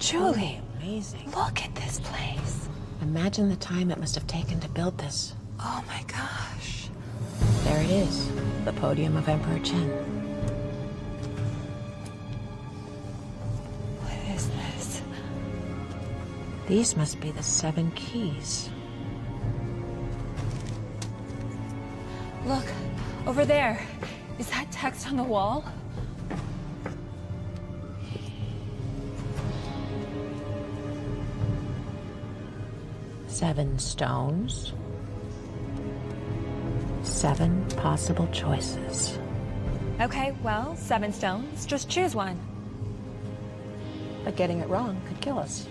Julie, amazing. look at this place. Imagine the time it must have taken to build this. Oh my gosh. There it is, the podium of Emperor Chen. What is this? These must be the 7 keys. Look, over there. Is that text on the wall? Seven stones. 7 possible choices. Okay, well, 7 stones. Just choose one. But getting it wrong could kill us.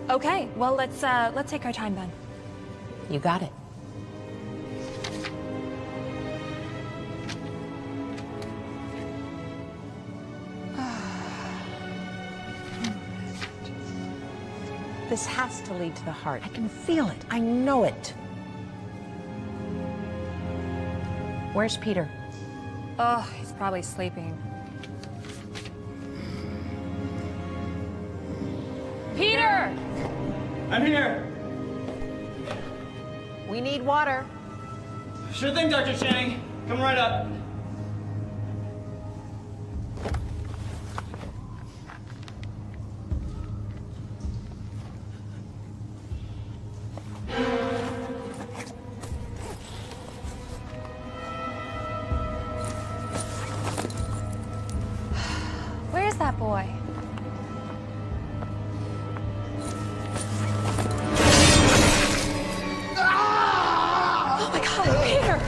Okay, well, let's take our time then. You got it. This has to lead to the heart. I can feel it. I know it. Where's Peter? Oh, he's probably sleeping. Peter! I'm here! We need water. Sure thing, Dr. Chang. Come right up. Where's that boy? Oh my God, Peter!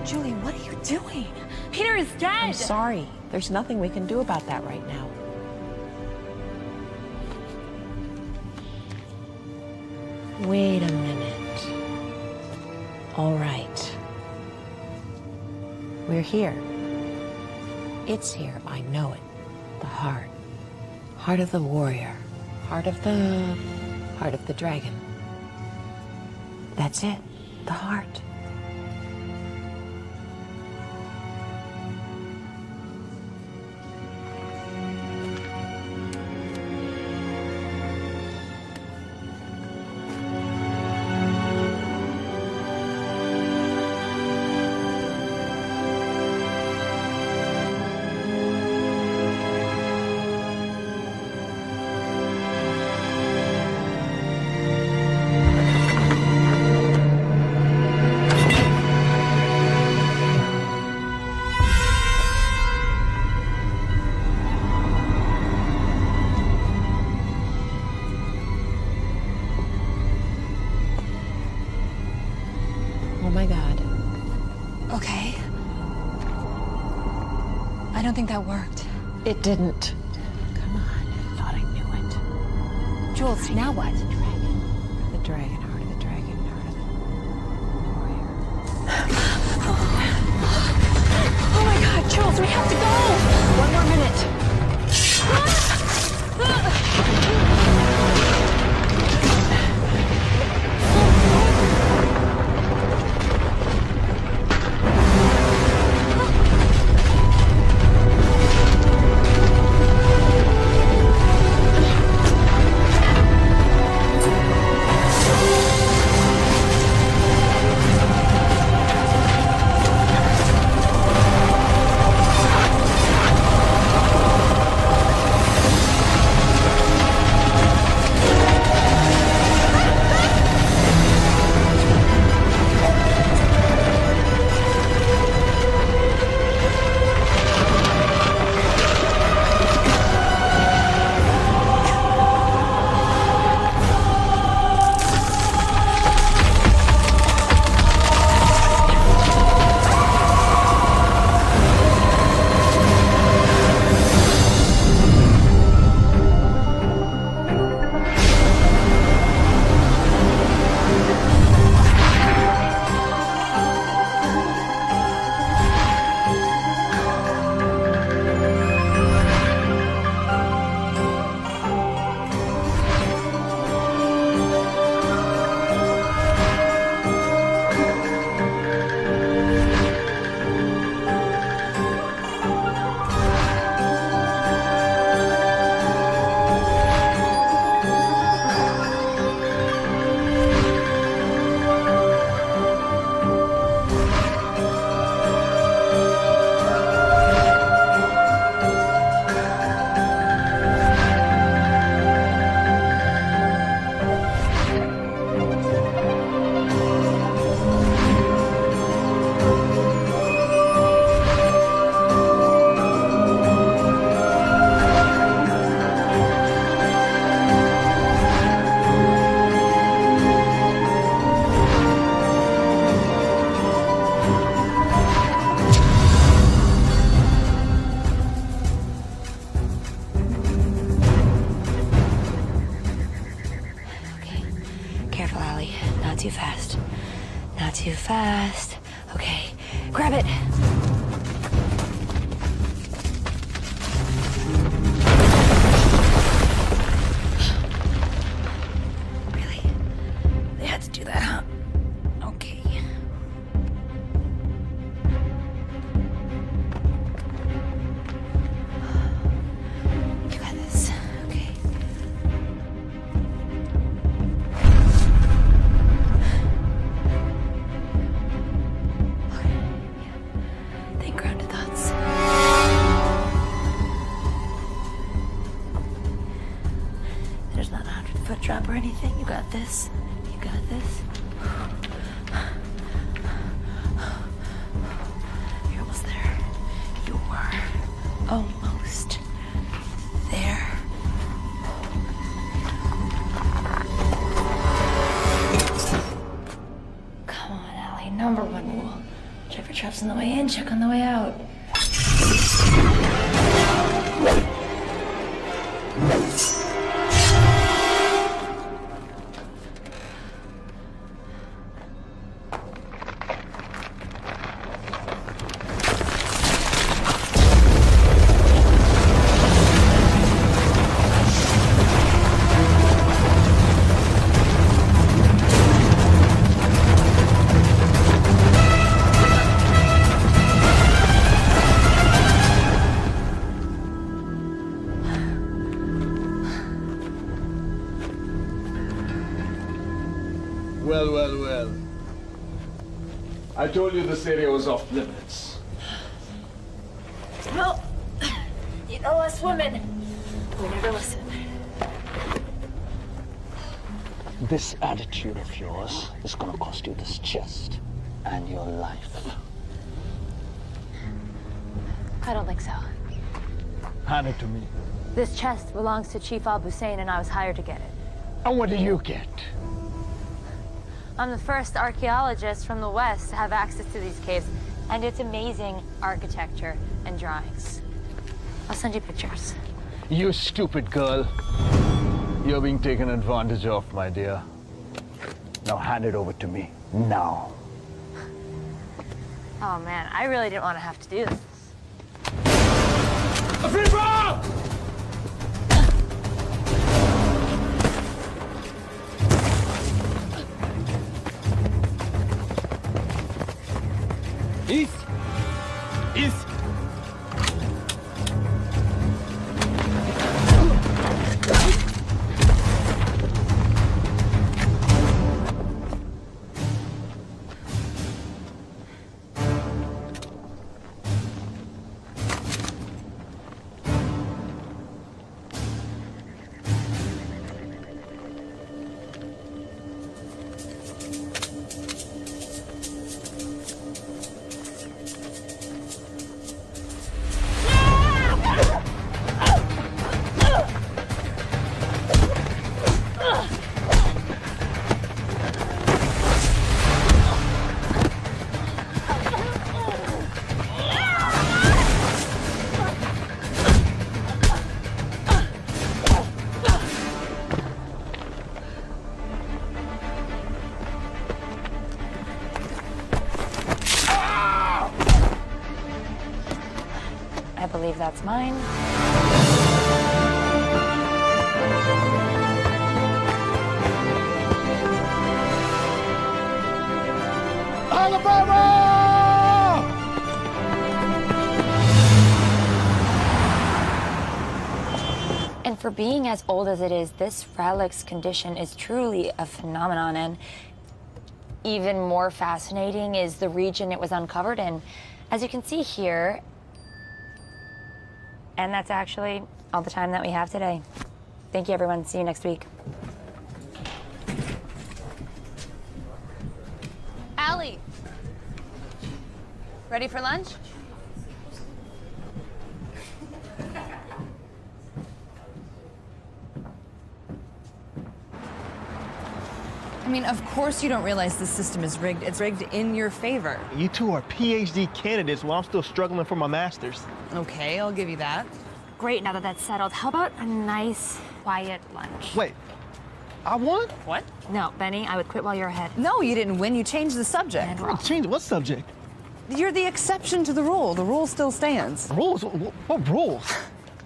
Julie, what are you doing? Peter is dead! I'm sorry. There's nothing we can do about that right now. Wait a minute. All right. We're here. It's here. I know it. The heart. Heart of the warrior. Heart of the dragon. That's it. The heart. Oh my God. Okay. I don't think that worked. It didn't. Come on. I thought I knew it. Jules, now what? The dragon, heart of the dragon, heart of the warrior. Oh my God, Jules, we have to go! 1 more minute. too fast. Not too fast. Okay, grab it. Really? They had to do that, huh? Okay. You got this. Okay. Think grounded thoughts. There's not a 100-foot drop or anything. You got this. You got this. You're almost there. You are almost there. Come on, Allie. Number one rule. Check for traps on the way in, check on the way out. Well. I told you this area was off limits. Well, you know us women, we never listen. This attitude of yours is gonna cost you this chest and your life. I don't think so. Hand it to me. This chest belongs to Chief Al-Hussein and I was hired to get it. And what do you get? I'm the first archaeologist from the West to have access to these caves, and it's amazing architecture and drawings. I'll send you pictures. You stupid girl. You're being taken advantage of, my dear. Now hand it over to me, now. Oh man, I really didn't want to have to do this. East! East! I believe that's mine. Alabama! And for being as old as it is, this relic's condition is truly a phenomenon, and even more fascinating is the region it was uncovered in. As you can see here, and that's actually all the time that we have today. Thank you, everyone. See you next week. Allie, ready for lunch? I mean, of course you don't realize this system is rigged. It's rigged in your favor. You two are PhD candidates while I'm still struggling for my master's. Okay, I'll give you that. Great, now that that's settled, how about a nice, quiet lunch? Wait, I won? What? No, Benny, I would quit while you're ahead. No, you didn't win. You changed the subject. Change what subject? You're the exception to the rule. The rule still stands. Rules? What rules?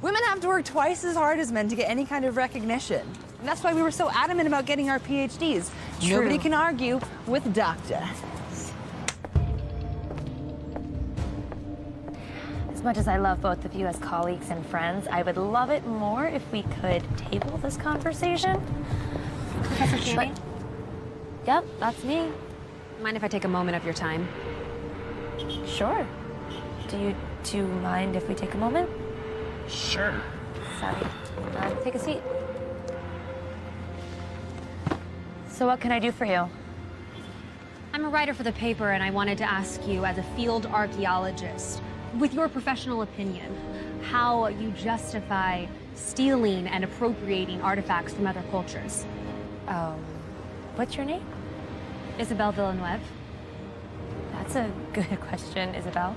Women have to work twice as hard as men to get any kind of recognition. And that's why we were so adamant about getting our PhDs. True. Nobody can argue with doctor. As much as I love both of you as colleagues and friends, I would love it more if we could table this conversation. Professor Channing? Yep, that's me. Mind if I take a moment of your time? Sure. Do you mind if we take a moment? Sure. Sorry. Take a seat. So what can I do for you? I'm a writer for the paper, and I wanted to ask you, as a field archaeologist, with your professional opinion, how you justify stealing and appropriating artifacts from other cultures. What's your name? Isabelle Villeneuve. That's a good question, Isabel.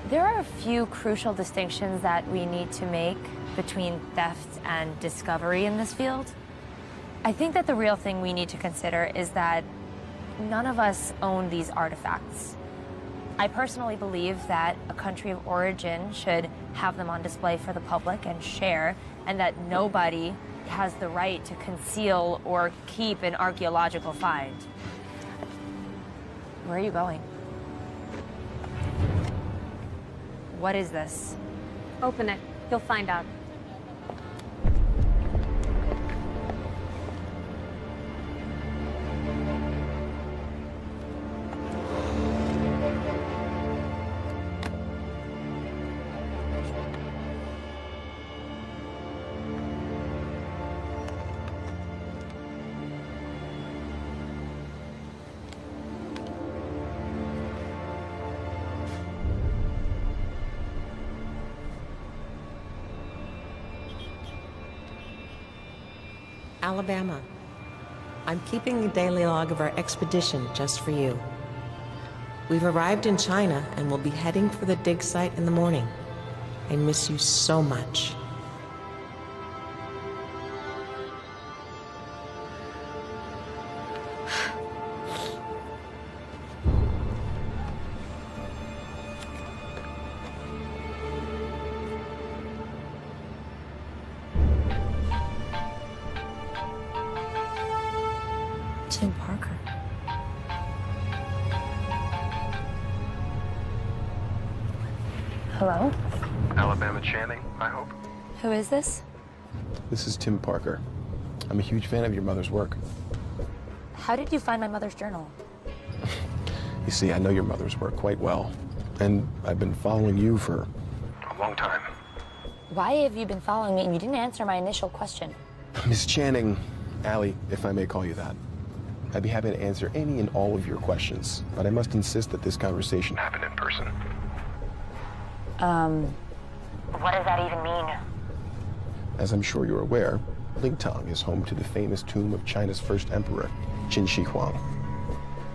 There are a few crucial distinctions that we need to make between theft and discovery in this field. I think that the real thing we need to consider is that none of us own these artifacts. I personally believe that a country of origin should have them on display for the public and share, and that nobody has the right to conceal or keep an archaeological find. Where are you going? What is this? Open it. You'll find out. Alabama. I'm keeping a daily log of our expedition just for you. We've arrived in China and will be heading for the dig site in the morning. I miss you so much. Tim Parker. Hello? Alabama Channing, I hope. Who is this? This is Tim Parker. I'm a huge fan of your mother's work. How did you find my mother's journal? You see, I know your mother's work quite well, and I've been following you for a long time. Why have you been following me and you didn't answer my initial question? Miss Channing, Allie, if I may call you that, I'd be happy to answer any and all of your questions, but I must insist that this conversation happen in person. What does that even mean? As I'm sure you're aware, Lingtong is home to the famous tomb of China's first emperor, Qin Shi Huang.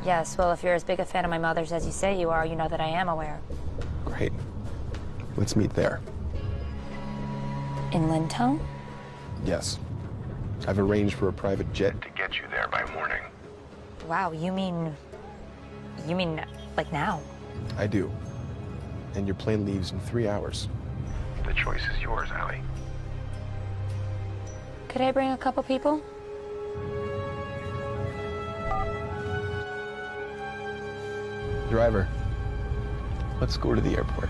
Yes, well, if you're as big a fan of my mother's as you say you are, you know that I am aware. Great. Let's meet there. In Lintong? Yes. I've arranged for a private jet to get you there by morning. Wow, you mean like now? I do. And your plane leaves in 3 hours. The choice is yours, Allie. Could I bring a couple people? Driver, let's go to the airport.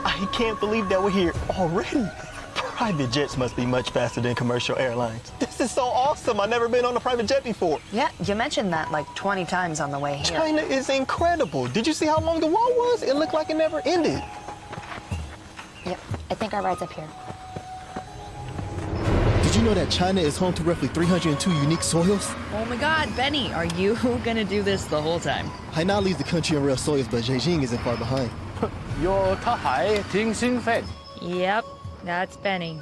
I can't believe that we're here already. Private jets must be much faster than commercial airlines. This is so awesome. I've never been on a private jet before. Yeah, you mentioned that like 20 times on the way here. China is incredible. Did you see how long the wall was? It looked like it never ended. Yep, I think our ride's up here. Did you know that China is home to roughly 302 unique soils? Oh my God, Benny, are you gonna do this the whole time? Hainan leads the country on rare soils, but Beijing isn't far behind. Yep, that's Benny.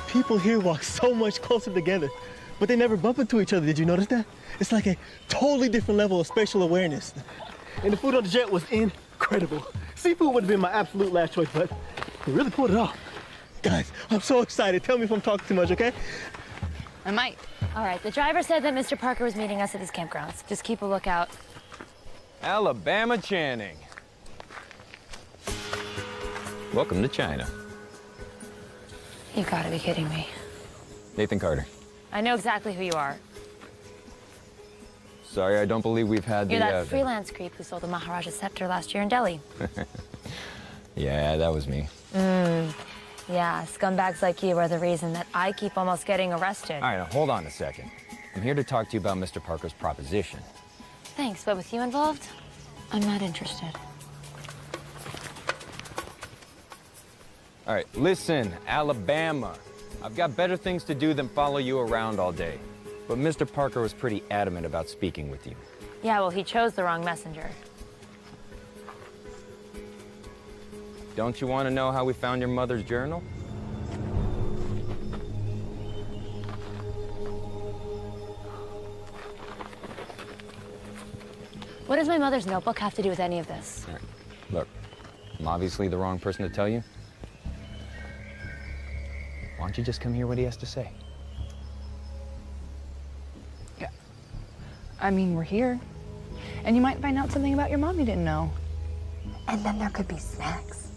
People here walk so much closer together, but they never bump into each other. Did you notice that? It's like a totally different level of spatial awareness. And the food on the jet was incredible. Seafood would have been my absolute last choice, but we really pulled it off. Guys, I'm so excited. Tell me if I'm talking too much, okay? I might. All right, the driver said that Mr. Parker was meeting us at his campgrounds. Just keep a lookout. Alabama Channing. Welcome to China. You gotta be kidding me. Nathan Carter. I know exactly who you are. Sorry, I don't believe we've had You're that freelance creep who sold the Maharaja's scepter last year in Delhi. Yeah, that was me. Yeah, scumbags like you are the reason that I keep almost getting arrested. All right, now hold on a second. I'm here to talk to you about Mr. Parker's proposition. Thanks, but with you involved, I'm not interested. All right, listen, Alabama. I've got better things to do than follow you around all day. But Mr. Parker was pretty adamant about speaking with you. Yeah, well, he chose the wrong messenger. Don't you want to know how we found your mother's journal? What does my mother's notebook have to do with any of this? All right. Look, I'm obviously the wrong person to tell you. Why don't you just come hear what he has to say? Yeah. I mean, we're here. And you might find out something about your mom you didn't know. And then there could be snacks.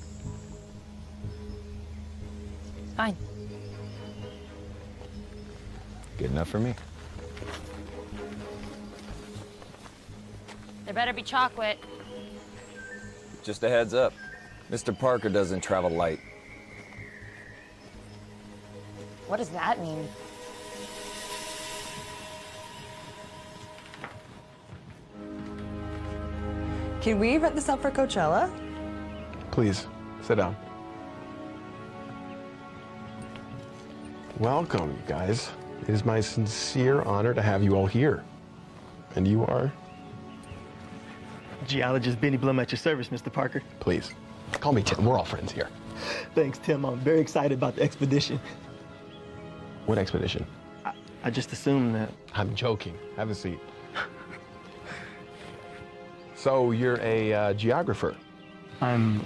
Fine. Good enough for me. There better be chocolate. Just a heads up. Mr. Parker doesn't travel light. What does that mean? Can we rent this out for Coachella? Please, sit down. Welcome, you guys. It is my sincere honor to have you all here. And you are? Geologist Benny Blum at your service, Mr. Parker. Please, call me Tim. We're all friends here. Thanks, Tim. I'm very excited about the expedition. What expedition? I just assumed that. I'm joking. Have a seat. So you're a geographer? I'm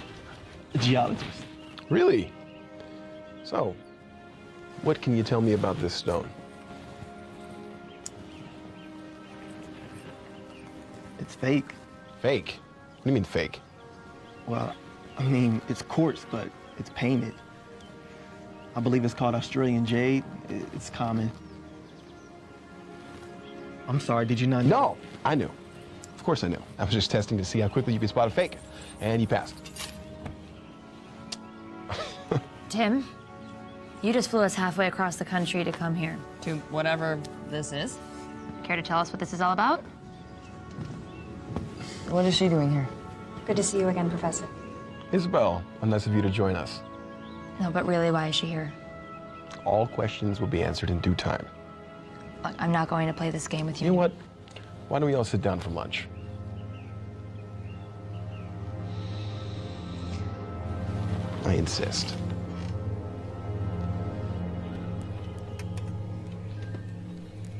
a geologist. Really? So, what can you tell me about this stone? It's fake. Fake? What do you mean fake? Well, I mean, it's quartz, but it's painted. I believe it's called Australian jade. It's common. I'm sorry, did you not know? No, I knew. Of course I knew. I was just testing to see how quickly you could spot a fake. And you passed. Tim, you just flew us halfway across the country to come here. To whatever this is. Care to tell us what this is all about? What is she doing here? Good to see you again, Professor. Isabel, nice of you to join us. No, but really, why is she here? All questions will be answered in due time. Look, I'm not going to play this game with you. You know what? Why don't we all sit down for lunch? I insist.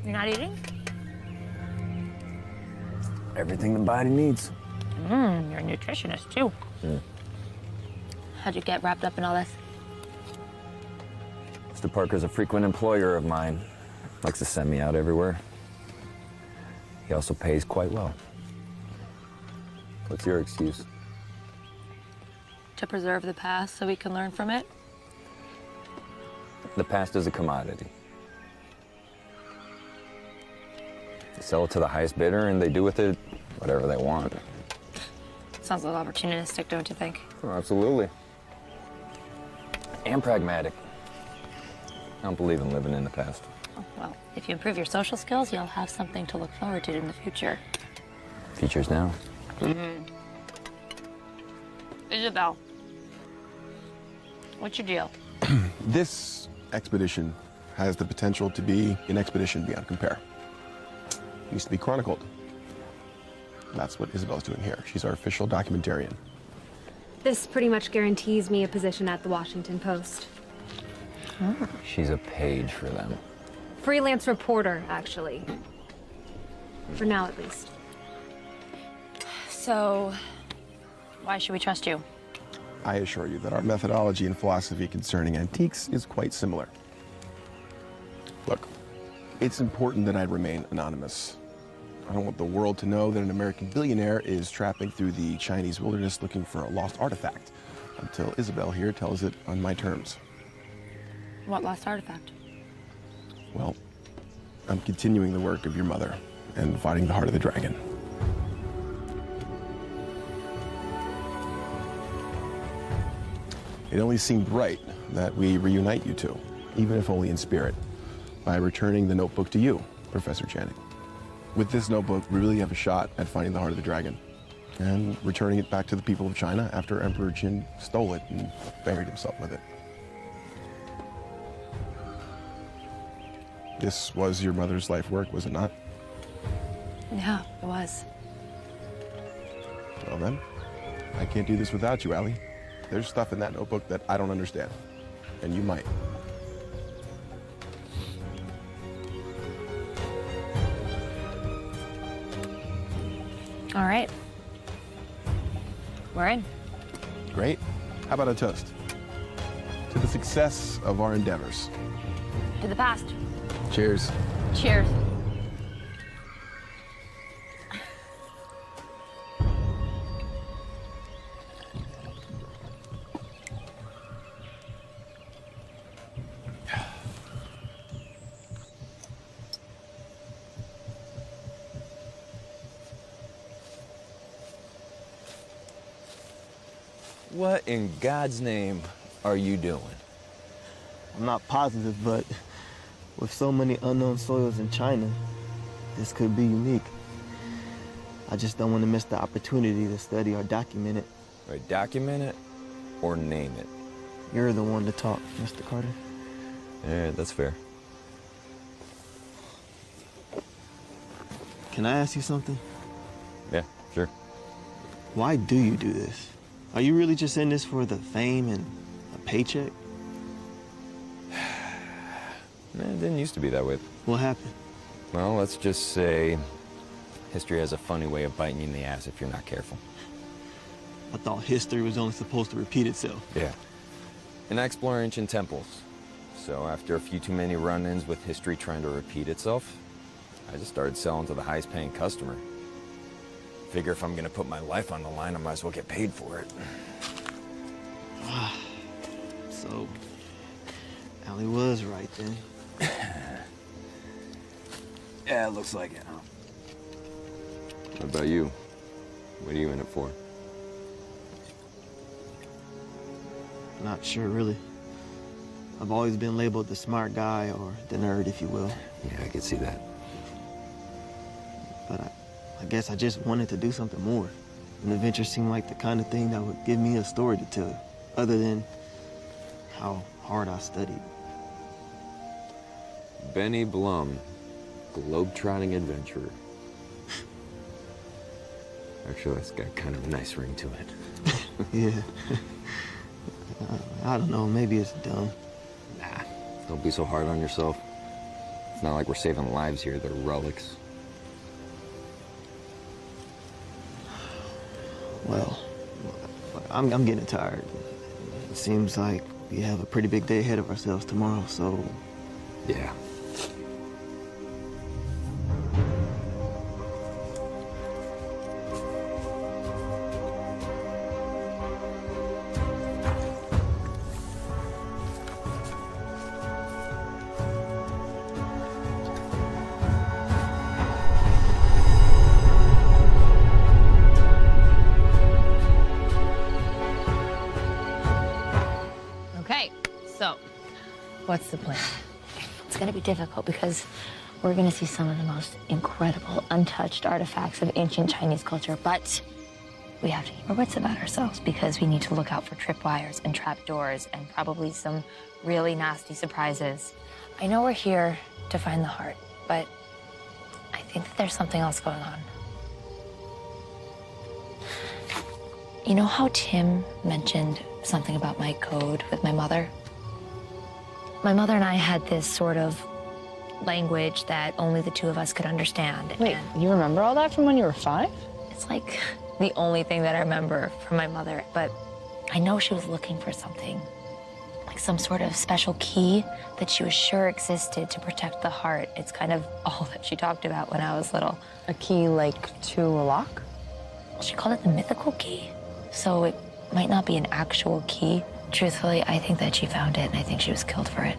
You're not eating? Everything the body needs. You're a nutritionist, too. How'd you get wrapped up in all this? Mr. Parker's a frequent employer of mine. Likes to send me out everywhere. He also pays quite well. What's your excuse? To preserve the past so we can learn from it? The past is a commodity. They sell it to the highest bidder and they do with it whatever they want. Sounds a little opportunistic, don't you think? Oh, absolutely. And pragmatic. I don't believe in living in the past. Oh, well, if you improve your social skills, you'll have something to look forward to in the future. Future's now. Isabel, what's your deal? This expedition has the potential to be an expedition beyond compare. It needs to be chronicled. That's what Isabel's doing here. She's our official documentarian. This pretty much guarantees me a position at the Washington Post. Oh. She's a page for them. Freelance reporter, actually. For now, at least. So, why should we trust you? I assure you that our methodology and philosophy concerning antiques is quite similar. Look, it's important that I remain anonymous. I don't want the world to know that an American billionaire is trapping through the Chinese wilderness looking for a lost artifact, until Isabel here tells it on my terms. What lost artifact? Well, I'm continuing the work of your mother and fighting the heart of the dragon. It only seemed right that we reunite you two, even if only in spirit, by returning the notebook to you, Professor Channing. With this notebook, we really have a shot at finding the heart of the dragon and returning it back to the people of China after Emperor Qin stole it and buried himself with it. This was your mother's life work, was it not? Yeah, it was. Well then, I can't do this without you, Allie. There's stuff in that notebook that I don't understand, and you might. All right. We're in. Great. How about a toast? To the success of our endeavors. To the past. Cheers. Cheers. What in God's name are you doing? I'm not positive, but with so many unknown soils in China, this could be unique. I just don't want to miss the opportunity to study or document it. Right, document it or name it. You're the one to talk, Mr. Carter. Yeah, that's fair. Can I ask you something? Yeah, sure. Why do you do this? Are you really just in this for the fame and a paycheck? It didn't used to be that way. What happened? Well, let's just say history has a funny way of biting you in the ass if you're not careful. I thought history was only supposed to repeat itself. Yeah. And I explore ancient temples. So after a few too many run-ins with history trying to repeat itself, I just started selling to the highest paying customer. Figure if I'm gonna put my life on the line, I might as well get paid for it. So, Allie was right then. Yeah, it looks like it, huh? What about you? What are you in it for? Not sure, really. I've always been labeled the smart guy or the nerd, if you will. Yeah, I could see that. But I guess I just wanted to do something more. And the venture seemed like the kind of thing that would give me a story to tell, other than how hard I studied. Benny Blum, globe-trotting adventurer. Actually, that's got kind of a nice ring to it. Yeah. I don't know, maybe it's dumb. Nah, don't be so hard on yourself. It's not like we're saving lives here, they're relics. Well, I'm getting tired. It seems like we have a pretty big day ahead of ourselves tomorrow, so... Yeah. Okay, so what's the plan? It's gonna be difficult because we're gonna see some of the most incredible, untouched artifacts of ancient Chinese culture, but we have to keep our wits about ourselves because we need to look out for tripwires and trapdoors and probably some really nasty surprises. I know we're here to find the heart, but I think that there's something else going on. You know how Tim mentioned something about my code with my mother? My mother and I had this sort of language that only the two of us could understand. Wait, you remember all that from when you were 5? It's like the only thing that I remember from my mother, but I know she was looking for something, like some sort of special key that she was sure existed to protect the heart. It's kind of all that she talked about when I was little. A key, like, to a lock? She called it the mythical key, so it might not be an actual key. Truthfully, I think that she found it, and I think she was killed for it.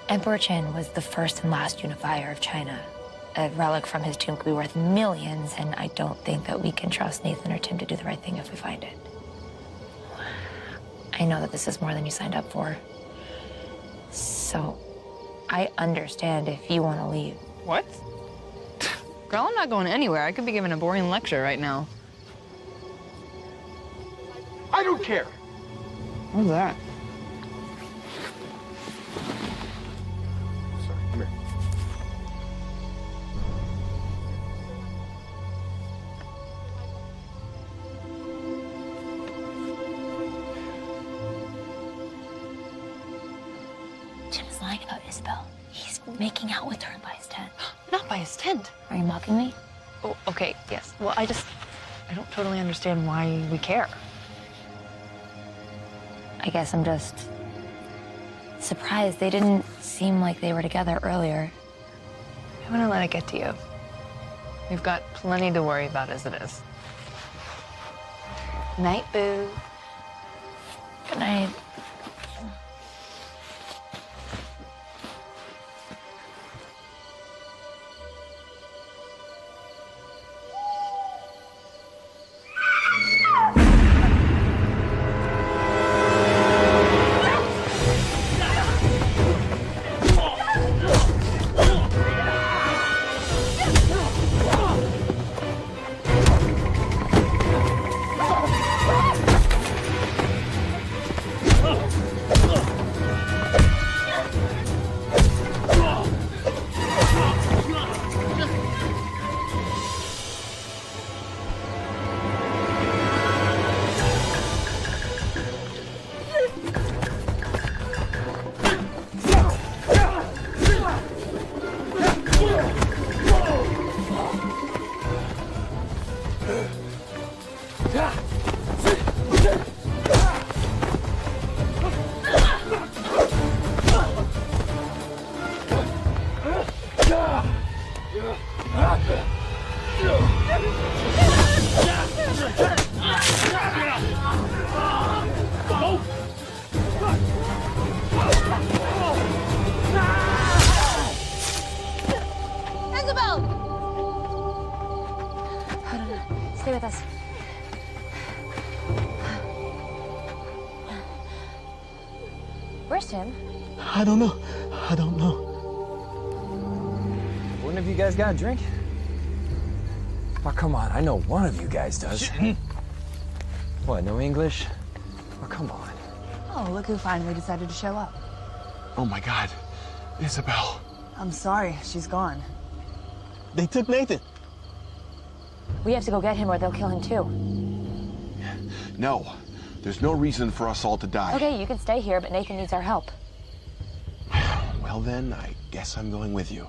Emperor Qin was the first and last unifier of China. A relic from his tomb could be worth millions, and I don't think that we can trust Nathan or Tim to do the right thing if we find it. I know that this is more than you signed up for. So, I understand if you want to leave. What? Girl, I'm not going anywhere. I could be giving a boring lecture right now. I don't care. What's that? Sorry, come here. Tim is lying about Isabel. He's making out with her by his tent. Not by his tent. Are you mocking me? Oh, okay, yes. Well, I don't totally understand why we care. I guess I'm just surprised. They didn't seem like they were together earlier. I'm gonna let it get to you. We've got plenty to worry about as it is. Night, boo. Good night. Stay with us. Where's Tim? I don't know. I don't know. One of you guys got a drink? Oh, come on. I know one of you guys does. What, no English? Oh, come on. Oh, look who finally decided to show up. Oh my God, Isabel. I'm sorry, she's gone. They took Nathan. We have to go get him or they'll kill him too. No, there's no reason for us all to die. Okay, you can stay here, but Nathan needs our help. Well then, I guess I'm going with you.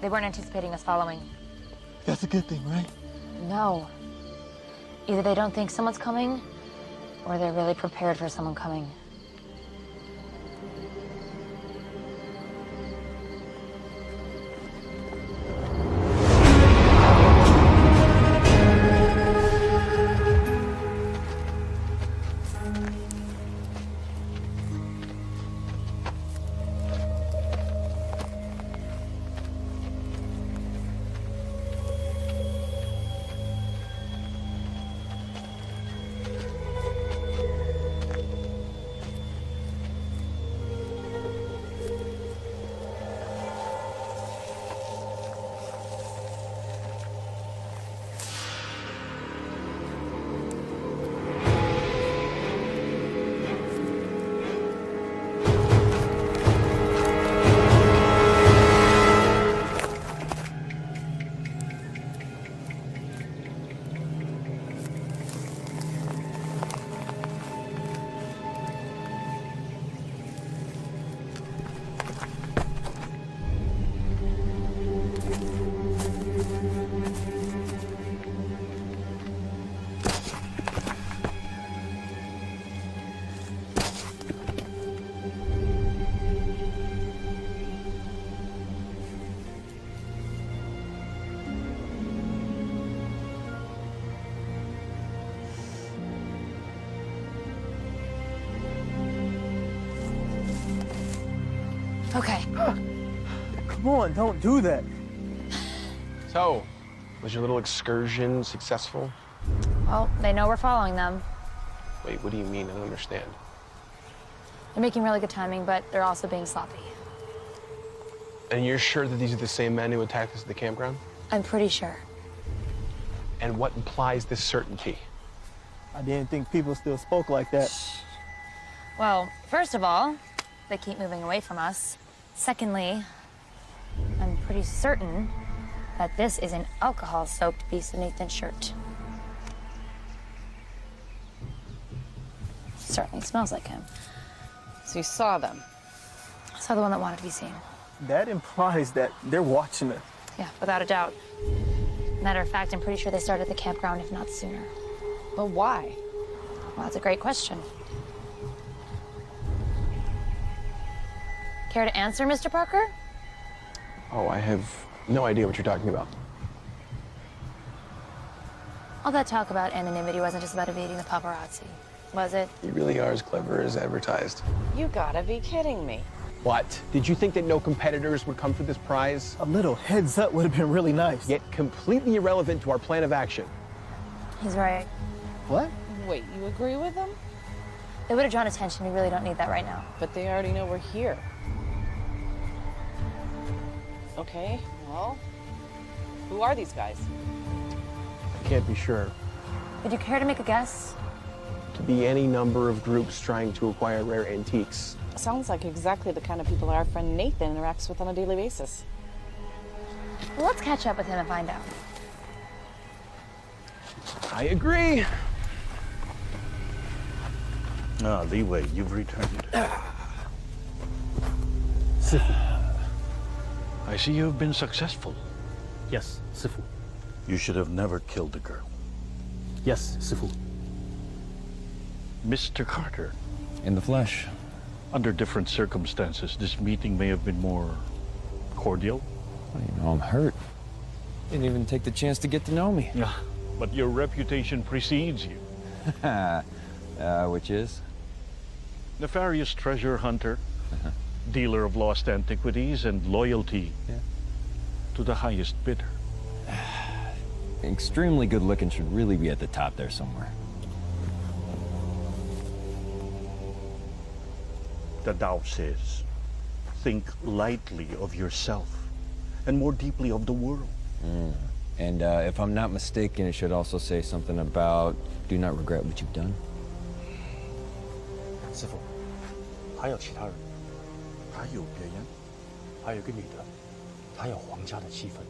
They weren't anticipating us following. That's a good thing, right? No. Either they don't think someone's coming, or they're really prepared for someone coming. Okay. Come on, don't do that. So, was your little excursion successful? Well, they know we're following them. Wait, what do you mean? I don't understand. They're making really good timing, but they're also being sloppy. And you're sure that these are the same men who attacked us at the campground? I'm pretty sure. And what implies this certainty? I didn't think people still spoke like that. Well, first of all, they keep moving away from us. Secondly, I'm pretty certain that this is an alcohol-soaked piece of Nathan's shirt. Certainly smells like him. So you saw them? I saw the one that wanted to be seen. That implies that they're watching us. Yeah, without a doubt. Matter of fact, I'm pretty sure they started at the campground, if not sooner. But why? Well, that's a great question. Care to answer, Mr. Parker? Oh, I have no idea what you're talking about. All that talk about anonymity wasn't just about evading the paparazzi, was it? You really are as clever as advertised. You gotta be kidding me. What? Did you think that no competitors would come for this prize? A little heads up would have been really nice. Yet completely irrelevant to our plan of action. He's right. What? Wait, you agree with them? They would have drawn attention. We really don't need that right now. But they already know we're here. Okay, well, who are these guys? I can't be sure. Would you care to make a guess? To be any number of groups trying to acquire rare antiques. Sounds like exactly the kind of people our friend Nathan interacts with on a daily basis. Well, let's catch up with him and find out. I agree. Ah, Leeway, you've returned. Sifu. I see you've been successful. Yes, Sifu. You should have never killed the girl. Yes, Sifu. Mr. Carter. In the flesh. Under different circumstances, this meeting may have been more cordial. Well, you know, I'm hurt. Didn't even take the chance to get to know me. Yeah, but your reputation precedes you. Which is? Nefarious treasure hunter, dealer of lost antiquities, and loyalty to the highest bidder. Extremely good looking should really be at the top there somewhere. The Tao says, think lightly of yourself and more deeply of the world. And if I'm not mistaken, it should also say something about do not regret what you've done. 师傅，还有其他人？还有别人？还有个女的，她有皇家的气氛。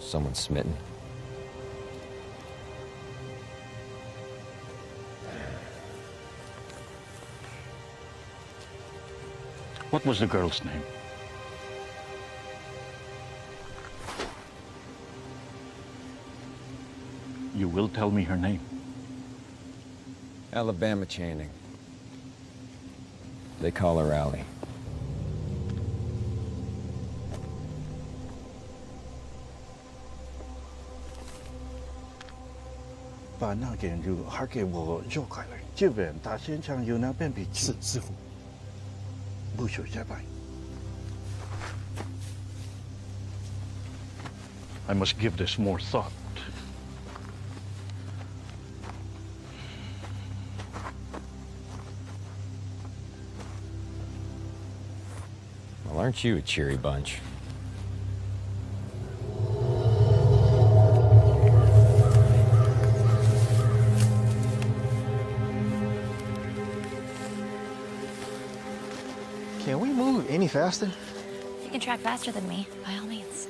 Someone smitten. What was the girl's name? You will tell me her name. Alabama Channing. They call her Allie. I must give this more thought. Well, aren't you a cheery bunch? Can we move any faster? If you can track faster than me, by all means.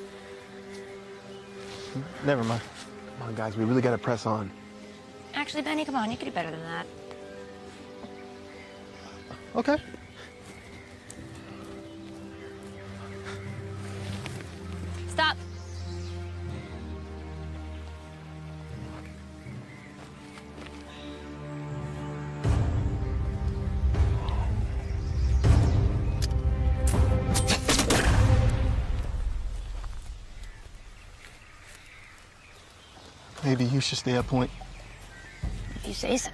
Never mind. Come on, guys, we really gotta press on. Actually, Benny, come on, you could do better than that. Okay. Stop. Maybe you should stay at point. If you say so.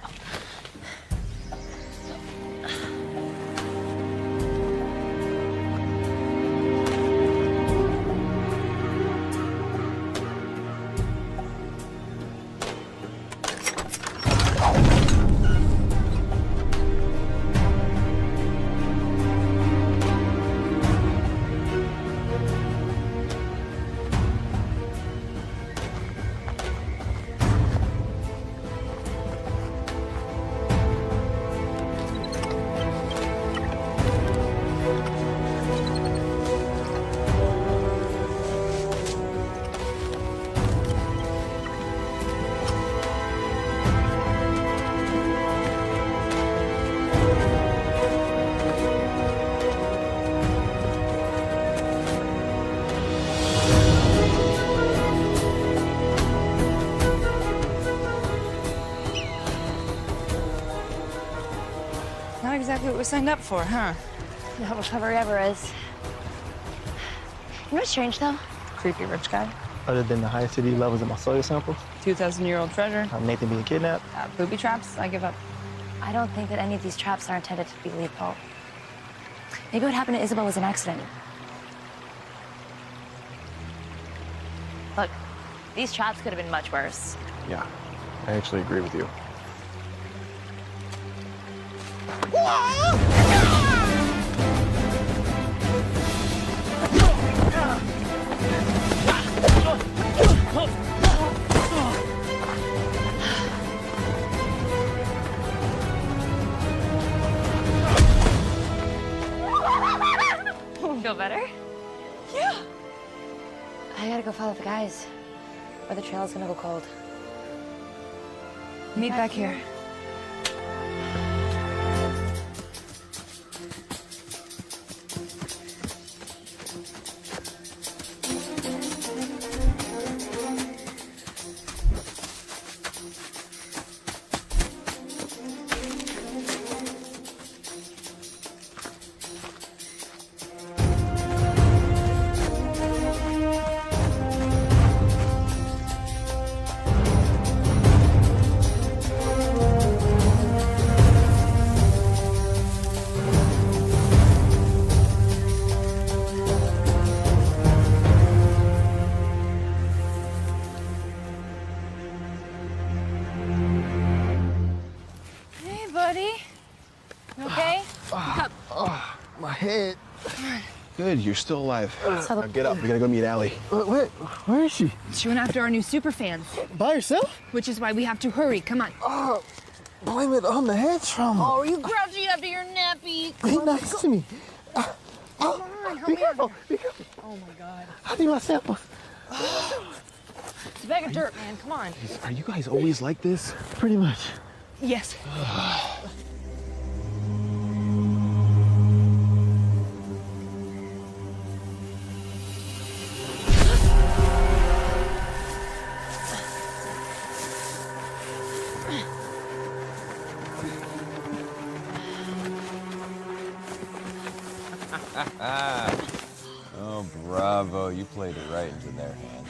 exactly what we signed up for, huh? Not what clever ever is. You know what's strange, though? Creepy rich guy. Other than the high acidity levels in my soil samples, 2,000-year-old treasure. Nathan being kidnapped. Booby traps, I give up. I don't think that any of these traps are intended to be lethal. Maybe what happened to Isabel was an accident. Look, these traps could have been much worse. Yeah, I actually agree with you. Feel better? Yeah. I gotta go follow the guys, or the trail is gonna go cold. Meet back here. My head. Good, you're still alive. So Now get up, we gotta go meet Allie. Wait, where is she? She went after our new super fans. By herself? Which is why we have to hurry. Come on. Oh, blame it on the head trauma. Oh, are you grouchy after your nappy? Be nice to me. Come on, help me out. Be careful. Oh my God. I need my samples. It's a bag of dirt, man. Come on. Are you guys always like this? Pretty much. Yes. Oh, bravo. You played it right into their hand.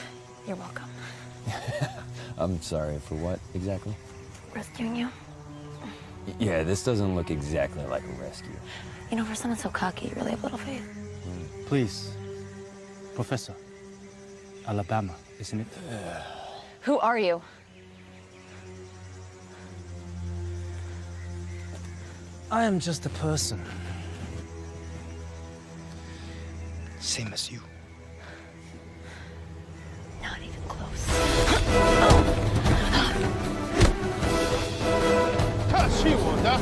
You're welcome. I'm sorry, for what exactly? Rescuing you. Yeah, this doesn't look exactly like a rescue. You know, for someone so cocky, you really have little faith. Please, Professor. Alabama, isn't it? Who are you? I am just a person. Same as you. Not even close. She won that.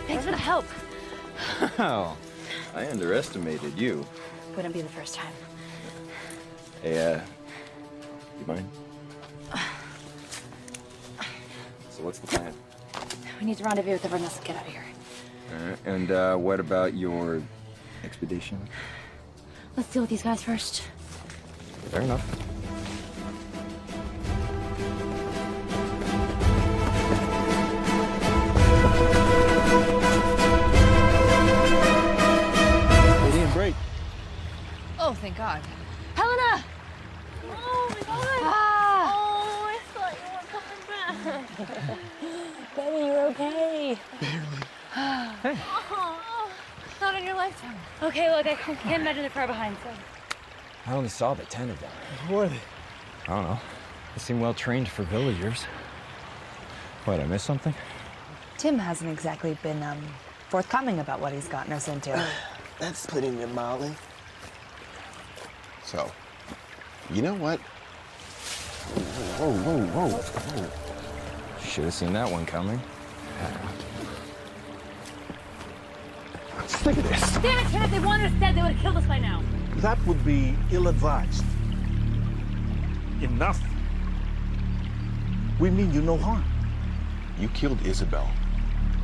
Thanks for the help. Wow, I underestimated you. Wouldn't be the first time. Hey, you mind? So what's the plan? We need to rendezvous with everyone else and get out of here. All right, and what about your expedition? Let's deal with these guys first. Fair enough. They didn't break. Oh, thank God. Helena! Oh my God. Ah! Oh, I thought you weren't coming back. Betty, you're okay. Hey. Oh, not in your lifetime. Okay, look, I can't imagine they're far behind, so. I only saw the 10 of them. Who are they? I don't know. They seem well trained for villagers. What, I missed something? Tim hasn't exactly been forthcoming about what he's gotten us into. That's putting it mildly. So, you know what? Whoa. Should have seen that one coming. Look at this. Damn it, Kenneth, they wanted us dead. They would have killed us by now. That would be ill-advised. Enough. We mean you no harm. You killed Isabel.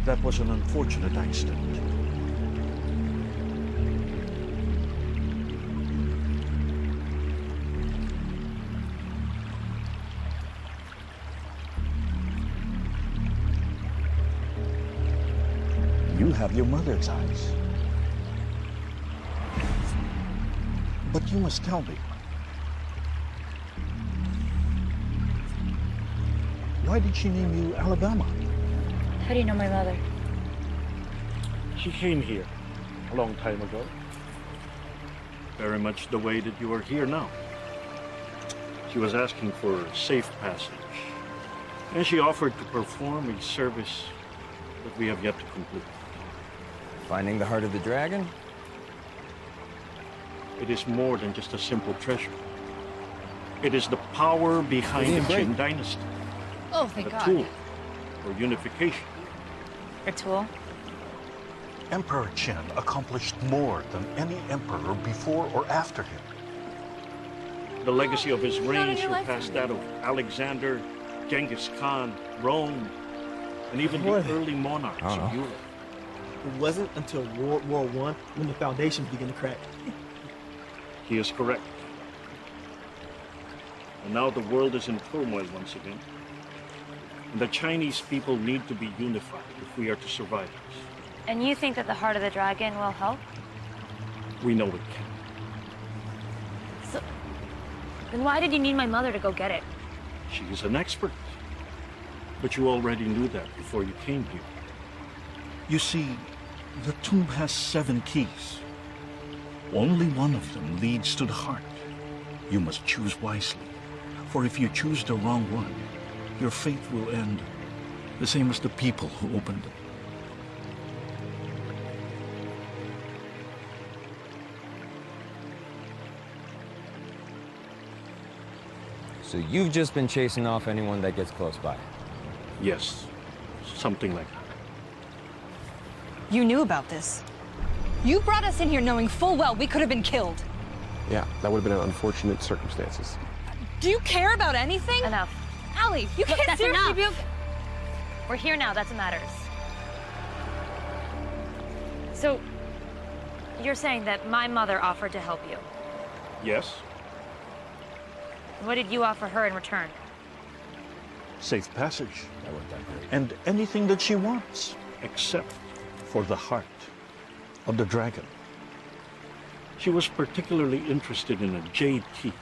That was an unfortunate accident. You have your mother's eyes. But you must tell me. Why did she name you Alabama? How do you know my mother? She came here a long time ago. Very much the way that you are here now. She was asking for safe passage. And she offered to perform a service that we have yet to complete. Finding the heart of the dragon? It is more than just a simple treasure. It is the power behind the Qin dynasty. Oh, thank a God. tool for unification. A tool? Emperor Qin accomplished more than any emperor before or after him. The legacy of his reign surpassed that of Alexander, Genghis Khan, Rome, and even the early monarchs of Europe. It wasn't until World War I when the foundations began to crack. He is correct. And now the world is in turmoil once again. And the Chinese people need to be unified if we are to survive this. And you think that the heart of the dragon will help? We know it can. So, then why did you need my mother to go get it? She is an expert. But you already knew that before you came here. You see, the tomb has 7 keys. Only one of them leads to the heart. You must choose wisely. For if you choose the wrong one, your fate will end the same as the people who opened it. So you've just been chasing off anyone that gets close by? Yes, something like that. You knew about this. You brought us in here knowing full well we could have been killed. Yeah, that would have been unfortunate circumstances. Do you care about anything? Enough. Allie, you Look, can't that's seriously enough. be... We're here now, that's what matters. So, you're saying that my mother offered to help you. Yes? What did you offer her in return? Safe passage. And anything that she wants, except for the heart of the dragon. She was particularly interested in a jade key,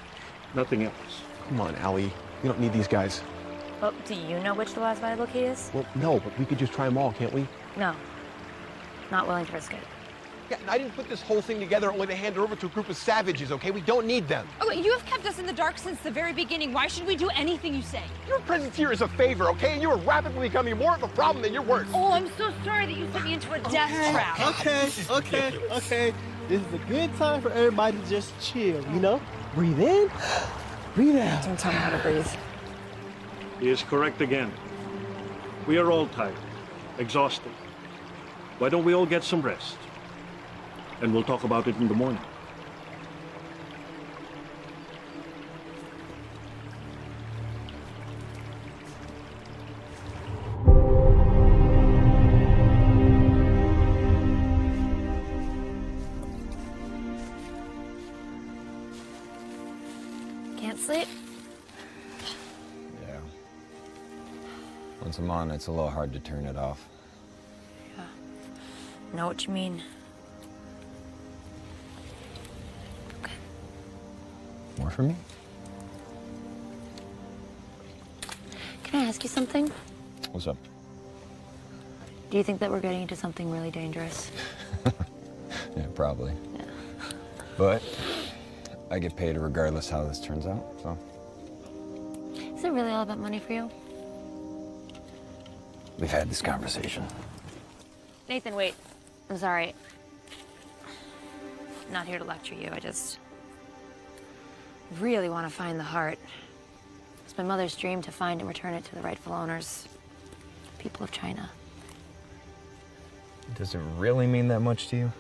nothing else. Come on, Allie. We don't need these guys. Well, do you know which the last valuable key is? Well, no, but we could just try them all, can't we? No. Not willing to risk it. Yeah, and I didn't put this whole thing together only to hand it over to a group of savages, okay? We don't need them. Oh, you have kept us in the dark since the very beginning. Why should we do anything you say? Your presence here is a favor, okay? And you are rapidly becoming more of a problem than you're worth. Oh, I'm so sorry that you sent me into a death trap. Okay. This is a good time for everybody to just chill, you know? Breathe in, breathe out. Don't tell me how to breathe. He is correct again. We are all tired, exhausted. Why don't we all get some rest? And we'll talk about it in the morning. Can't sleep? Yeah. Once I'm on, it's a little hard to turn it off. Yeah. Know what you mean. More for me? Can I ask you something? What's up? Do you think that we're getting into something really dangerous? Yeah, probably. Yeah. But I get paid regardless how this turns out, so. Is it really all about money for you? We've had this conversation. Nathan, wait. I'm sorry. I'm not here to lecture you. I just really want to find the heart. It's my mother's dream to find and return it to the rightful owners, people of China. Does it really mean that much to you?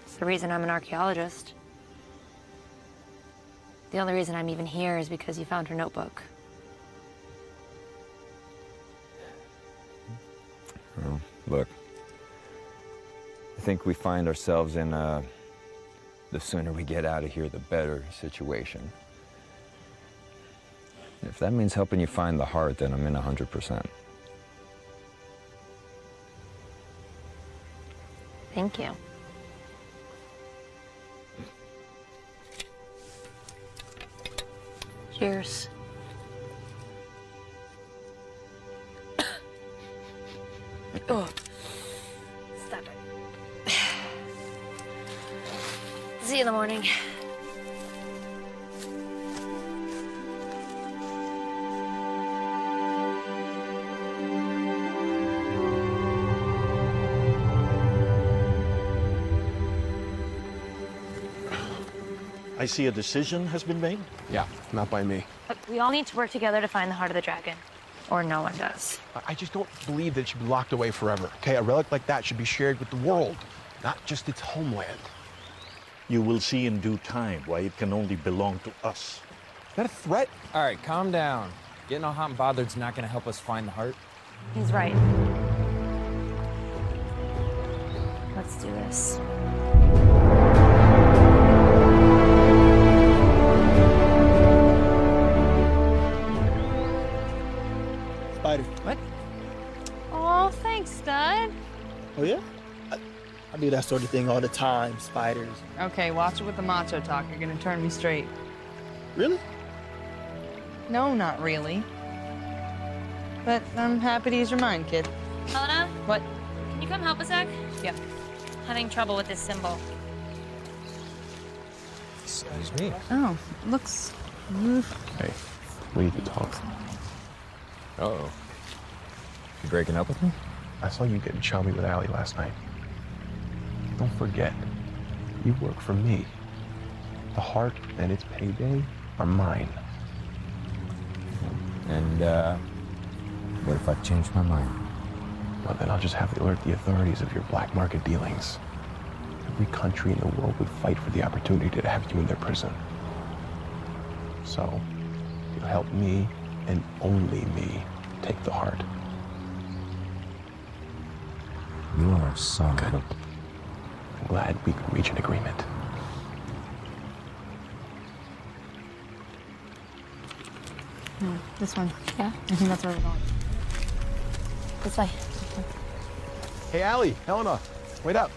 It's the reason I'm an archaeologist. The only reason I'm even here is because you found her notebook. Well, look. I think we find ourselves in the sooner we get out of here, the better situation. If that means helping you find the heart, then I'm in 100%. Thank you. Cheers. Oh, stop it. See you in the morning. I see a decision has been made? Yeah, not by me. Look, we all need to work together to find the heart of the dragon. Or no one does. I just don't believe that it should be locked away forever, okay? A relic like that should be shared with the world, not just its homeland. You will see in due time why it can only belong to us. Is that a threat? All right, calm down. Getting all hot and bothered's not gonna help us find the heart. He's right. Let's do this. Spider. What? Oh, thanks, Dad. Oh, yeah? I do that sort of thing all the time, spiders. Okay, watch it with the macho talk. You're gonna turn me straight. Really? No, not really. But I'm happy to use your mind, kid. Helena? What? Can you come help a sec? Yeah. Having trouble with this symbol. Excuse me. Oh, looks... Hey, we need to talk. Uh-oh. You breaking up with me? I saw you getting chummy with Allie last night. Don't forget, you work for me. The heart and its payday are mine. And, what if I change my mind? Well, then I'll just have to alert the authorities of your black market dealings. Every country in the world would fight for the opportunity to have you in their prison. So, you'll help me, and only me, take the heart. You are so good. I'm glad we could reach an agreement. This one. Yeah? I think that's where we're going. This way. Hey, Allie, Helena, wait up.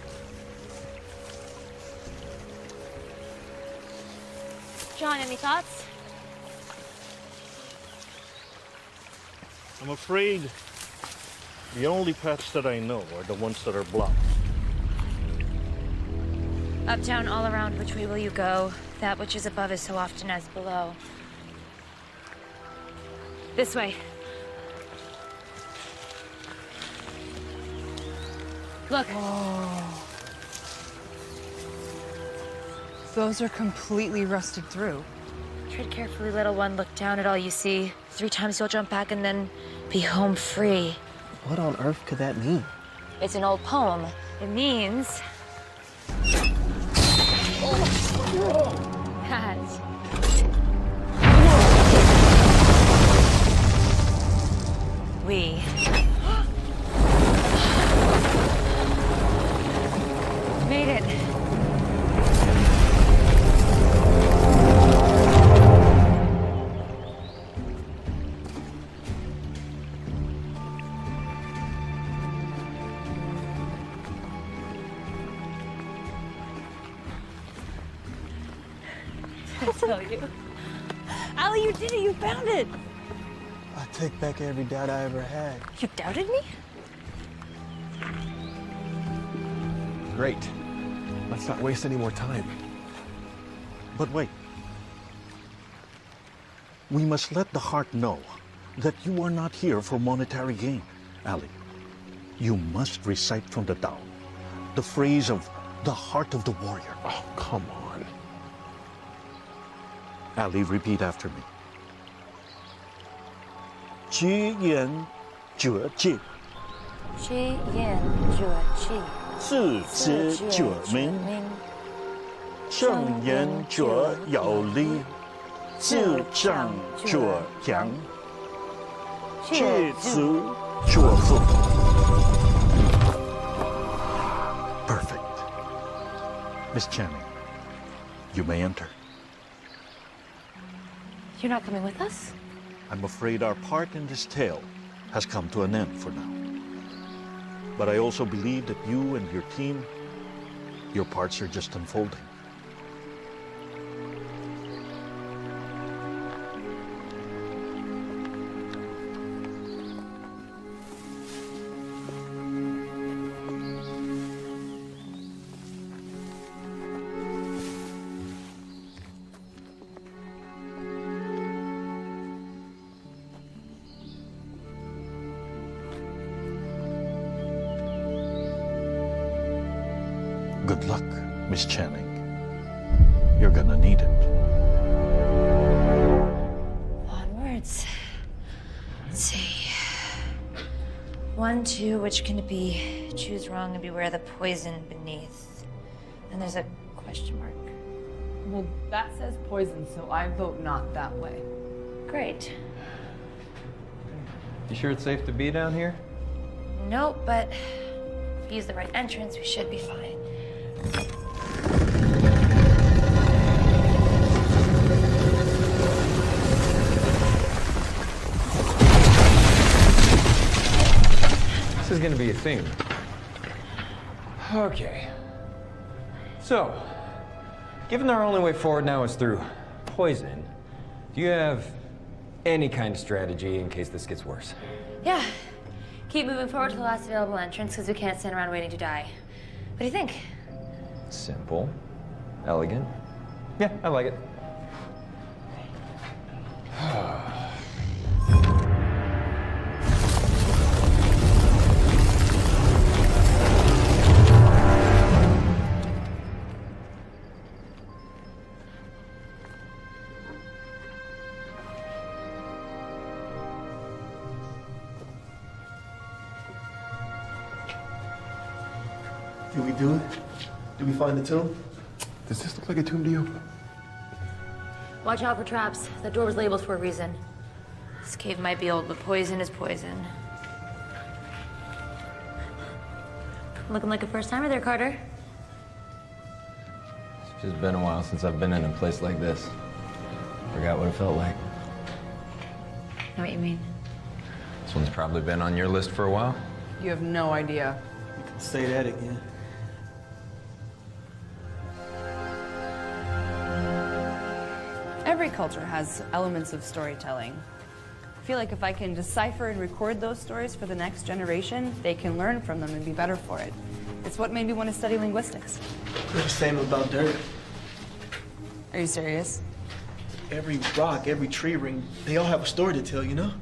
John, any thoughts? I'm afraid the only paths that I know are the ones that are blocked. Up, down, all around, which way will you go? That which is above is so often as below. This way. Look. Oh. Those are completely rusted through. Tread carefully, little one. Look down at all you see. 3 times you'll jump back and then be home free. What on earth could that mean? It's an old poem. It means... that we made it. I tell you. Allie, you did it! You found it! I take back every doubt I ever had. You doubted me? Great. Let's not waste any more time. But wait. We must let the heart know that you are not here for monetary gain, Ali. You must recite from the Tao, the phrase of the heart of the warrior. Oh, come on. Ali, repeat after me. 居延绝技，居延绝技，自知觉明，正言觉有力，自障觉强，具足觉富。Perfect. Miss Channing, you may enter. You're not coming with us? I'm afraid our part in this tale has come to an end for now. But I also believe that you and your team, your parts are just unfolding. Good luck, Miss Channing. You're gonna need it. Onwards. Let's see. 1, 2, which can it be? Choose wrong and beware the poison beneath. And there's a question mark. Well, that says poison, so I vote not that way. Great. You sure it's safe to be down here? Nope, but if we use the right entrance, we should be fine. This is gonna be a thing. Okay. So, given our only way forward now is through poison, do you have any kind of strategy in case this gets worse? Yeah. Keep moving forward to the last available entrance because we can't stand around waiting to die. What do you think? Simple. Elegant. Yeah, I like it. Did we do it? Did we find the tomb? Does this look like a tomb to you? Watch out for traps. That door was labeled for a reason. This cave might be old, but poison is poison. Looking like a first-timer there, Carter. It's just been a while since I've been in a place like this. Forgot what it felt like. I know what you mean. This one's probably been on your list for a while. You have no idea. Say that again. Every culture has elements of storytelling. I feel like if I can decipher and record those stories for the next generation, they can learn from them and be better for it. It's what made me want to study linguistics. The same about dirt. Are you serious? Every rock, every tree ring, they all have a story to tell, you know?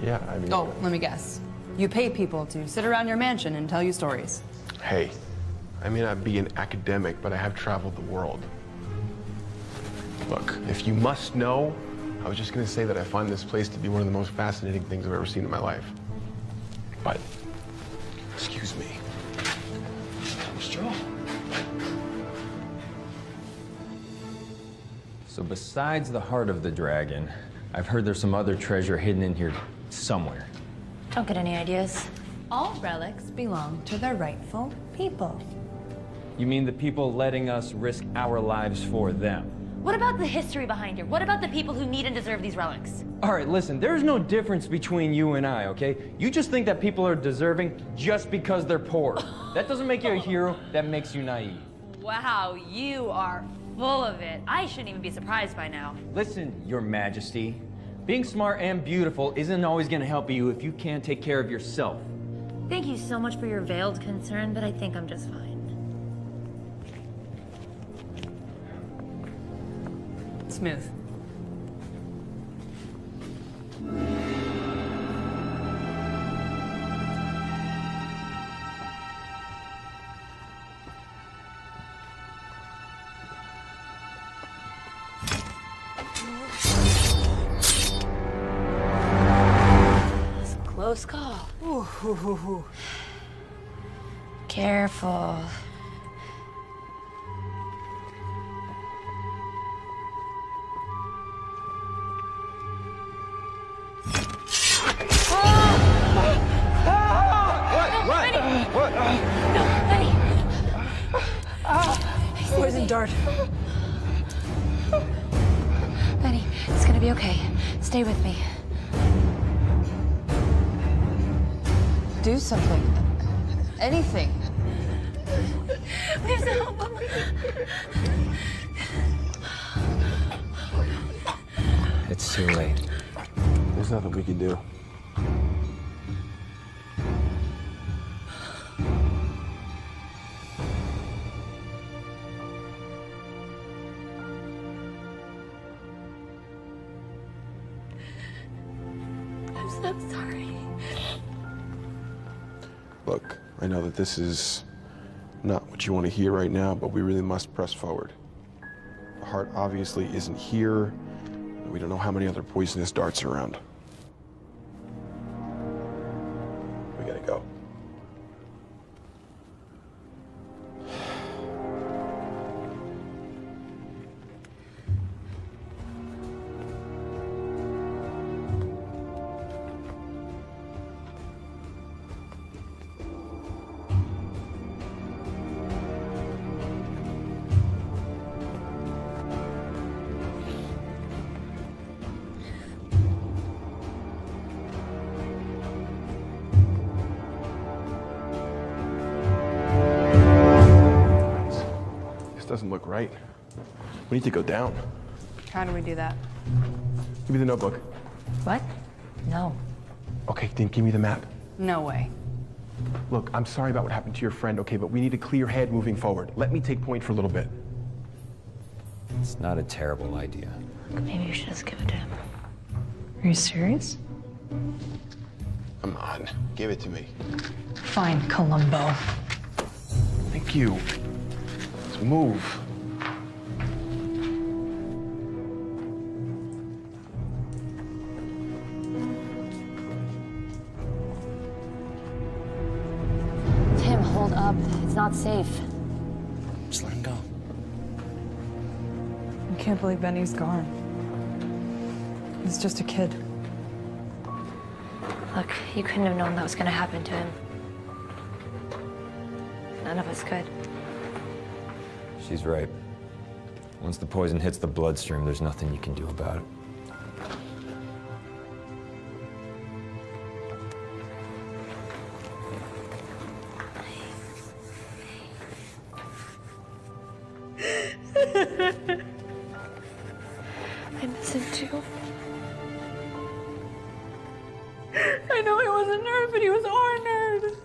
Yeah, I mean... Oh, let me guess. You pay people to sit around your mansion and tell you stories. Hey, I may not be an academic, but I have traveled the world. Look, if you must know, I was just gonna say that I find this place to be one of the most fascinating things I've ever seen in my life. But, excuse me. Straw. So besides the heart of the dragon, I've heard there's some other treasure hidden in here somewhere. Don't get any ideas. All relics belong to their rightful people. You mean the people letting us risk our lives for them? What about the history behind it? What about the people who need and deserve these relics? All right, listen, there's no difference between you and I, okay? You just think that people are deserving just because they're poor. That doesn't make you a hero, that makes you naive. Wow, you are full of it. I shouldn't even be surprised by now. Listen, Your Majesty, being smart and beautiful isn't always gonna help you if you can't take care of yourself. Thank you so much for your veiled concern, but I think I'm just fine. Smooth. close call. Careful. What? No, Benny. Poison dart. Benny, it's gonna be okay. Stay with me. Do something. Anything. We have to help him. It's too late. There's nothing we can do. I'm so sorry. Look, I know that this is not what you want to hear right now, but we really must press forward. The heart obviously isn't here, and we don't know how many other poisonous darts are around. We gotta go. Doesn't look right. We need to go down. How do we do that? Give me the notebook. What? No. Okay, then give me the map. No way. Look, I'm sorry about what happened to your friend, okay, but we need a clear head moving forward. Let me take point for a little bit. It's not a terrible idea. Maybe you should just give it to him. Are you serious? Come on, give it to me. Fine, Columbo. Thank you. Let's move. Tim, hold up. It's not safe. Just let him go. I can't believe Benny's gone. He's just a kid. Look, you couldn't have known that was going to happen to him. None of us could. She's right. Once the poison hits the bloodstream, there's nothing you can do about it. I miss him too. I know he was a nerd, but he was our nerd.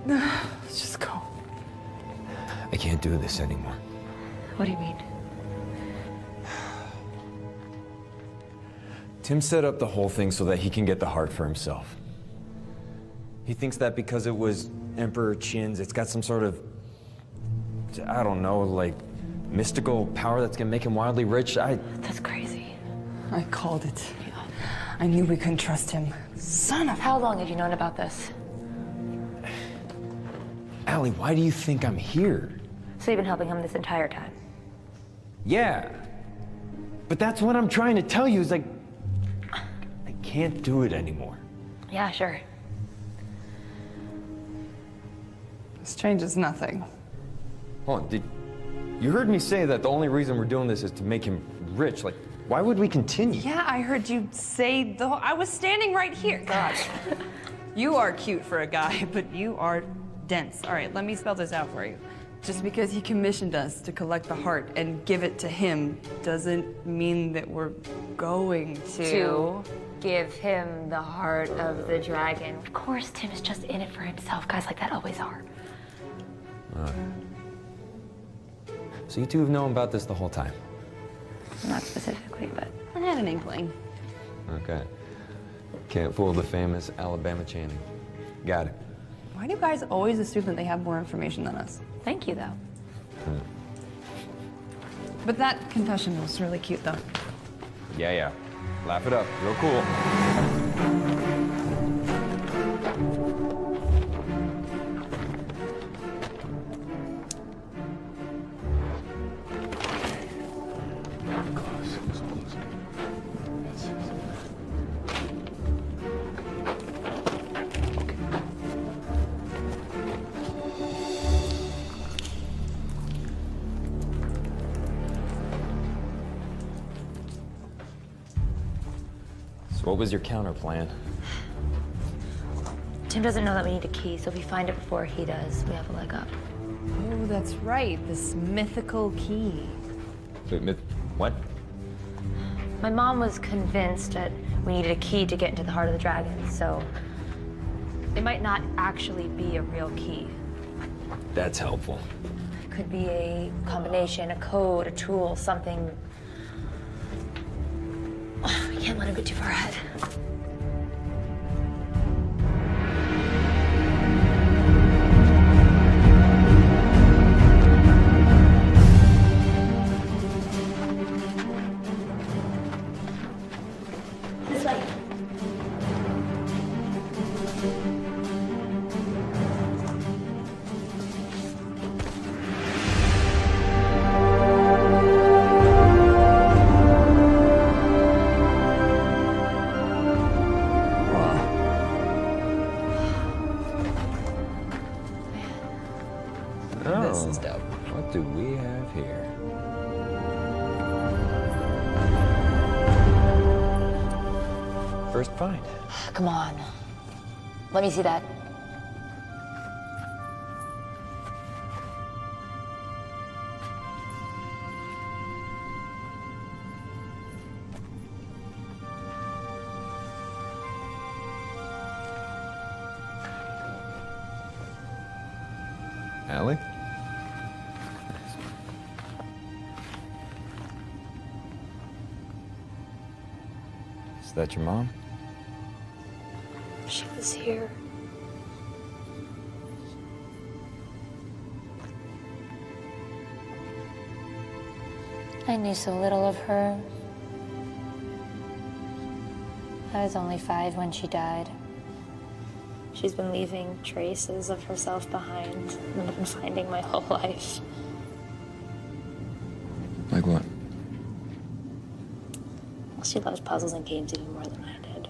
Let's just go. I can't do this anymore. What do you mean? Tim set up the whole thing so that he can get the heart for himself. He thinks that because it was Emperor Qin's, it's got some sort of, I don't know, like, mystical power that's gonna make him wildly rich. That's crazy. I called it. I knew we couldn't trust him. Son of... How long have you known about this? Allie, why do you think I'm here? So you've been helping him this entire time? Yeah. But that's what I'm trying to tell you, is like, I can't do it anymore. Yeah, sure. This changes nothing. Hold on, you heard me say that the only reason we're doing this is to make him rich. Like, why would we continue? Yeah, I heard you say the whole... I was standing right here. God. You are cute for a guy, but you are dense. All right, let me spell this out for you. Just because he commissioned us to collect the heart and give it to him doesn't mean that we're going To give him the heart of the dragon. Of course, Tim is just in it for himself. Guys like that always are. So you two have known about this the whole time? Not specifically, but... I had an inkling. Okay. Can't fool the famous Alabama Channing. Got it. Why do guys always assume that they have more information than us? Thank you, though. But that confession was really cute, though. Yeah. Laugh it up. Real cool. What was your counter plan? Tim doesn't know that we need a key, so if we find it before he does, we have a leg up. Oh, that's right. This mythical key. What? My mom was convinced that we needed a key to get into the heart of the dragon, so it might not actually be a real key. That's helpful. It could be a combination, a code, a tool, something. I can't let him get too far ahead. This way. This is dope. What do we have here? First find. Come on. Let me see that. Allie? Is that your mom? She was here. I knew so little of her. I was only 5 when she died. She's been leaving traces of herself behind that I've been finding my whole life. Like what? Well, she loves puzzles and games even more than I did.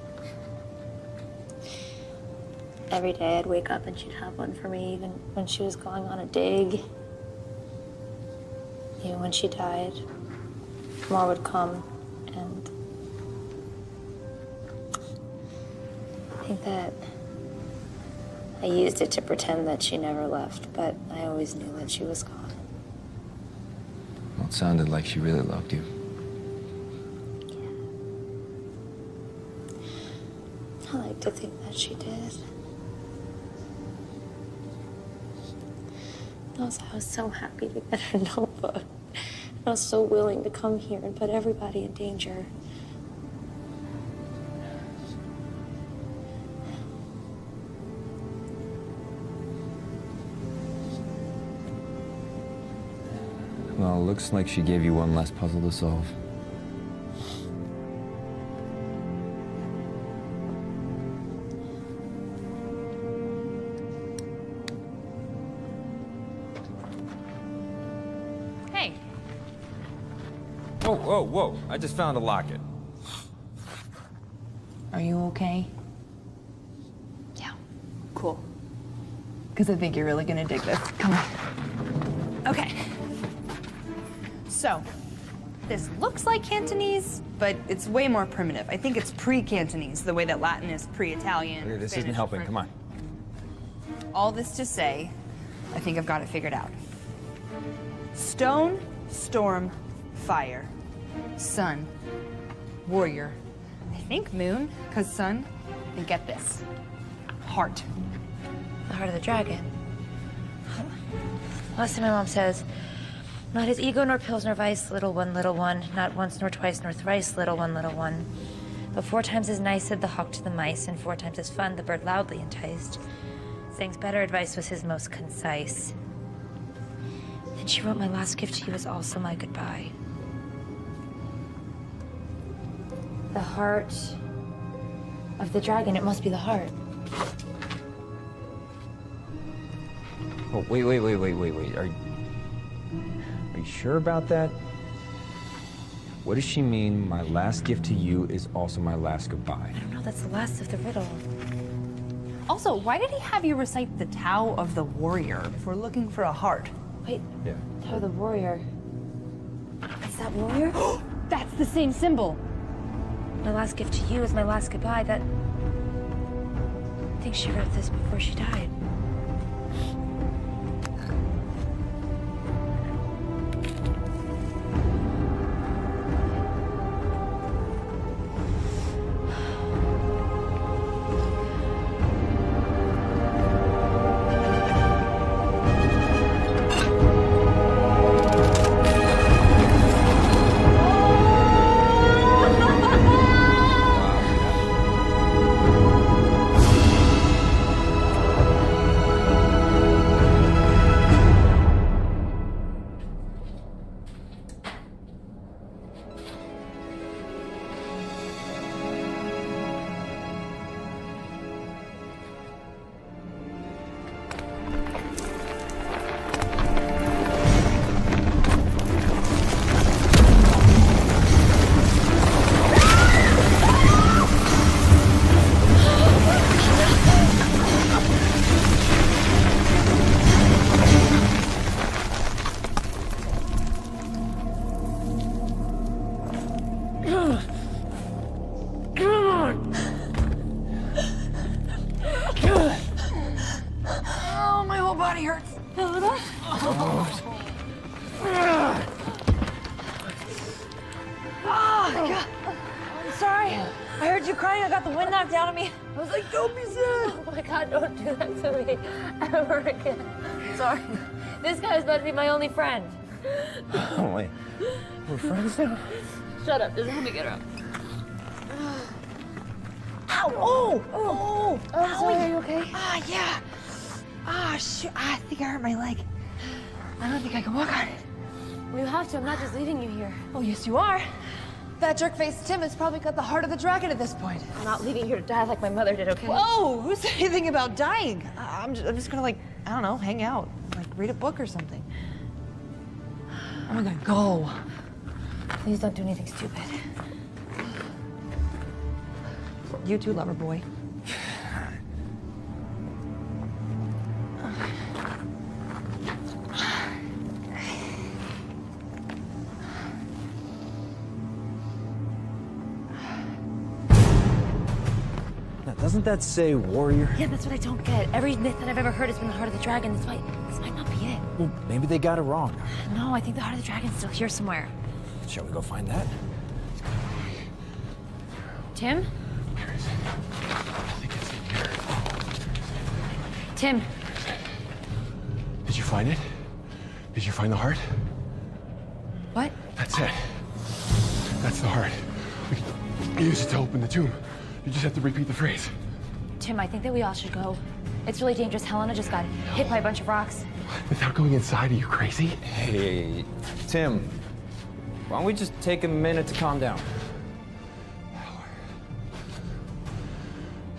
Every day I'd wake up and she'd have one for me, even when she was going on a dig. Even when she died, more would come, and I think that I used it to pretend that she never left, but I always knew that she was gone. Well, it sounded like she really loved you. I like to think that she did. I was so happy to get her notebook. I was so willing to come here and put everybody in danger. Well, looks like she gave you one less puzzle to solve. Hey. Whoa. I just found a locket. Are you okay? Yeah. Cool. Because I think you're really gonna dig this. Come on. Okay. So, this looks like Cantonese, but it's way more primitive. I think it's pre-Cantonese, the way that Latin is pre-Italian. Okay, this Spanish, isn't helping. French. Come on. All this to say, I think I've got it figured out. Stone, storm, fire. Sun, warrior. I think moon, because sun. And get this, heart. The heart of the dragon. Last time my mom says, not his ego nor pills nor vice, little one, not once nor twice nor thrice, little one. But 4 times as nice said the hawk to the mice, and 4 times as fun the bird loudly enticed. Saying's better advice was his most concise. Then she wrote, my last gift to you is also my goodbye. The heart of the dragon. It must be the heart. Oh, wait. Are you sure about that? What does she mean, my last gift to you is also my last goodbye? I don't know, that's the last of the riddle. Also, why did he have you recite the Tao of the Warrior if we're looking for a heart? Wait, Yeah. Tao the Warrior. Is that warrior? That's the same symbol. My last gift to you is my last goodbye. I think she wrote this before she died. Sorry. This guy's about to be my only friend. Oh, wait. We're friends now? Shut up. Just let me get up. Ow! Oh! Sorry, are you okay? Yeah. Shoot. I think I hurt my leg. I don't think I can walk on it. Well, you have to. I'm not just leaving you here. Oh, yes, you are. That jerk-faced Tim has probably got the heart of the dragon at this point. I'm not leaving you here to die like my mother did, okay? Whoa! Who said anything about dying? I'm just gonna, like, I don't know, hang out. Like, read a book or something. Oh my god, go. Please don't do anything stupid. You too, lover boy. Doesn't that say warrior? Yeah, that's what I don't get. Every myth that I've ever heard has been the heart of the dragon. This might not be it. Well, maybe they got it wrong. No, I think the heart of the dragon's still here somewhere. Shall we go find that? Tim? I think it's in here. Tim. Did you find it? Did you find the heart? What? That's it. That's the heart. We can use it to open the tomb. You just have to repeat the phrase. Tim, I think that we all should go. It's really dangerous. Helena just got hit by a bunch of rocks. Without going inside, are you crazy? Hey, Tim. Why don't we just take a minute to calm down?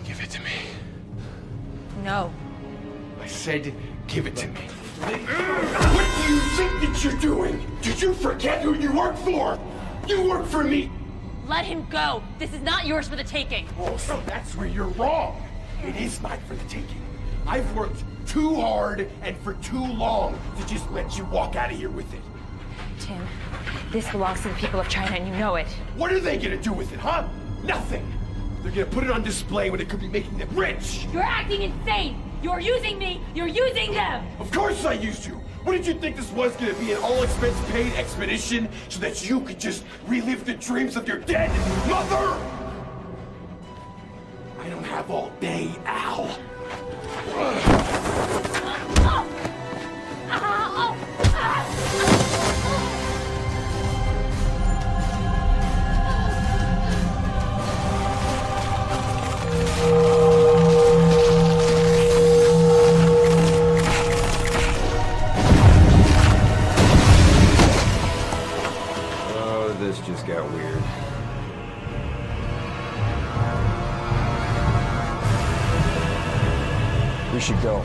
Give it to me. No. I said, give it to me. What do you think that you're doing? Did you forget who you work for? You work for me. Let him go. This is not yours for the taking. Oh, so that's where you're wrong. It is mine for the taking. I've worked too hard and for too long to just let you walk out of here with it. Tim, this belongs to the people of China, and you know it. What are they gonna do with it, huh? Nothing. They're gonna put it on display when it could be making them rich. You're acting insane. You're using me. You're using them. Of course I used you. What did you think this was gonna be, an all-expense-paid expedition so that you could just relive the dreams of your dead mother? I don't have all day, Al. Oh, this just got weird. You should go.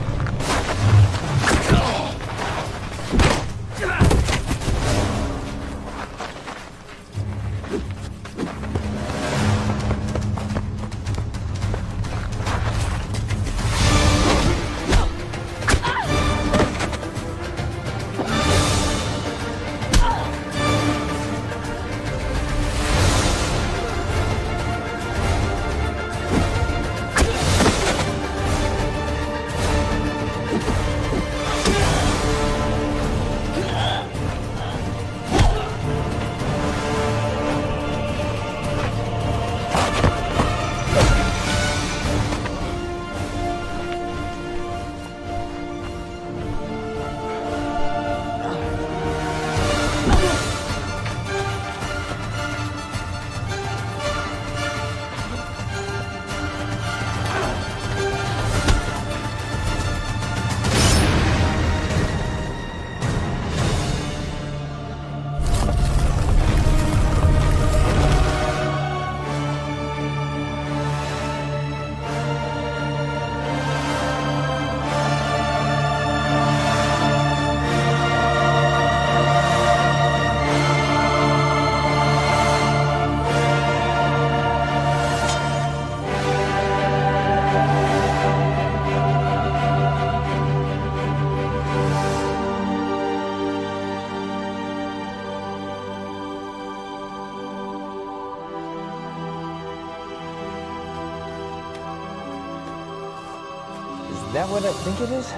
Is that what I think it is?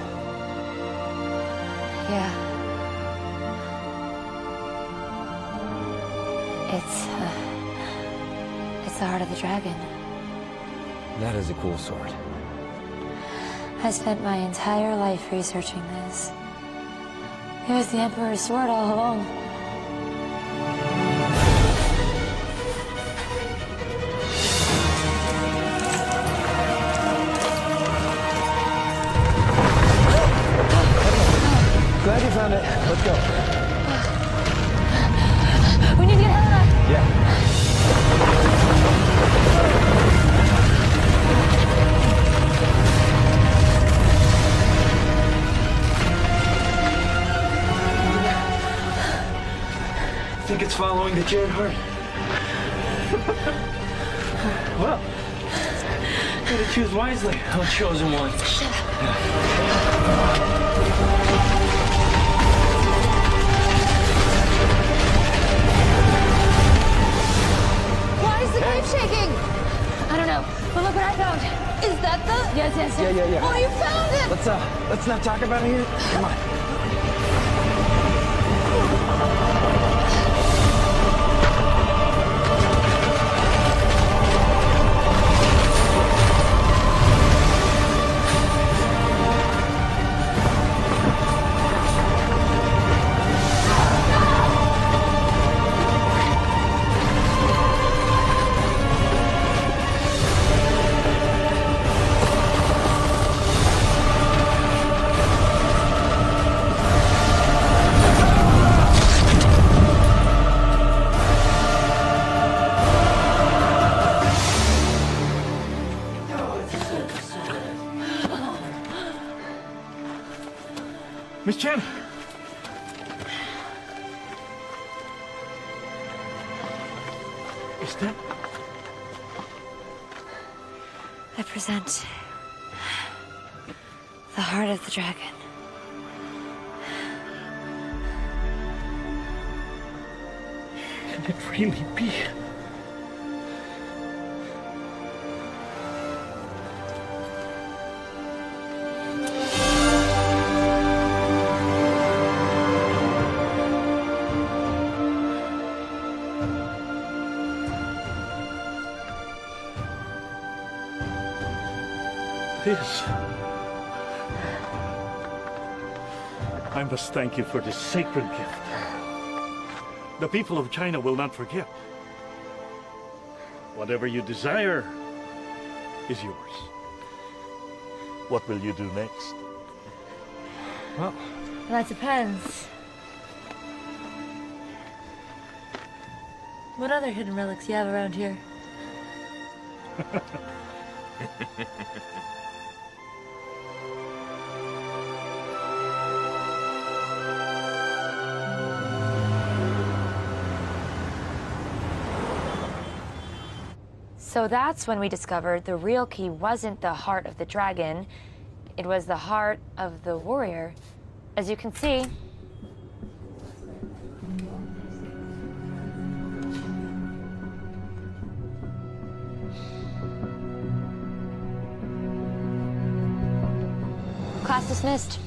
Yeah. It's the heart of the dragon. That is a cool sword. I spent my entire life researching this. It was the Emperor's sword all along. Glad you found it. Let's go. We need to get Helena. Yeah. Think it's following the Jade Heart? Well, gotta choose wisely. I'm a chosen one. Why is the cave shaking? I don't know. But look what I found. Is that the? Yes. Yeah. Oh, you found it! Let's not talk about it here. Come on. Miss Chen! Is that... I present the heart of the dragon. Can it really be? This. I must thank you for this sacred gift. The people of China will not forget. Whatever you desire is yours. What will you do next? Well, that depends. What other hidden relics you have around here? So that's when we discovered the real key wasn't the heart of the dragon, it was the heart of the warrior. As you can see, class dismissed.